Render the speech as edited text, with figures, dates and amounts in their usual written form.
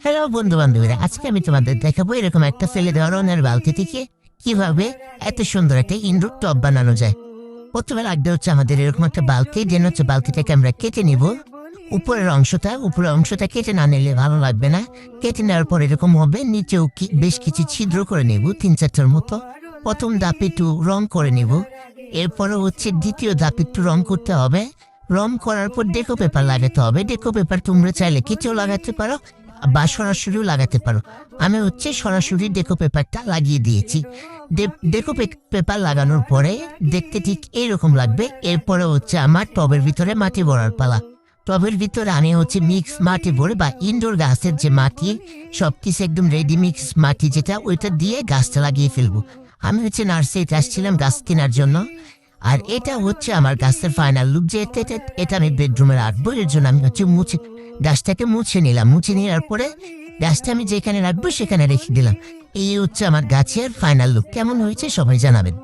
Hello বন্ধু বান্ধবীরা, আজকে আমি তোমাদের দেখাবো এরকম একটা ফেলে দেওয়া রঙের বালতি থেকে কিভাবে এত সুন্দর একটা ইনডোর টব বানানো যায়। প্রথমে লাগবে হচ্ছে আমাদের এরকম একটা বালতি, দেন হচ্ছে বালতিটাকে আমরা কেটে নিব। উপরের অংশটা কেটে না নিলে ভালো লাগবে না। কেটে নেওয়ার পর এরকম হবে, নিচেও বেশ কিছু ছিদ্র করে নেব, 3-4টার মতো। প্রথম ধাপে একটু রং করে নিব, এরপরে হচ্ছে দ্বিতীয় ধাপে একটু রং করতে হবে। রং করার পর ডেকো পেপার লাগাতে হবে। ডেকো পেপার তোমরা চাইলে কেটেও লাগাতে পারো বা সরাসরিও লাগাতে পারো। আমি হচ্ছে সরাসরি ডেকো পেপারটা লাগিয়ে দিয়েছি। ডেকো পেপার লাগানোর পরে দেখতে ঠিক এইরকম লাগবে। এরপরে হচ্ছে আমার টবের ভিতরে মাটি ভরার পালা। টবের ভিতরে আমি হচ্ছে মিক্স মাটি ভরে বা ইনডোর গাছের যে মাটি, সব কিছু একদম রেডি মিক্স মাটি যেটা, ওইটা দিয়ে গাছটা লাগিয়ে ফেলবো। আমি হচ্ছে নার্সারিতে আসছিলাম গাছ কেনার জন্য। আর এটা হচ্ছে আমার গাছের ফাইনাল লুক, যে এটা আমি বেডরুমে রাখবো। এর জন্য আমি হচ্ছে গাছটাকে মুছে নিলাম। মুছে নেওয়ার পরে গাছটা আমি যেখানে রাখবো সেখানে রেখে দিলাম। এই হচ্ছে আমার গাছের ফাইনাল লুক। কেমন হয়েছে সবাই জানাবেন।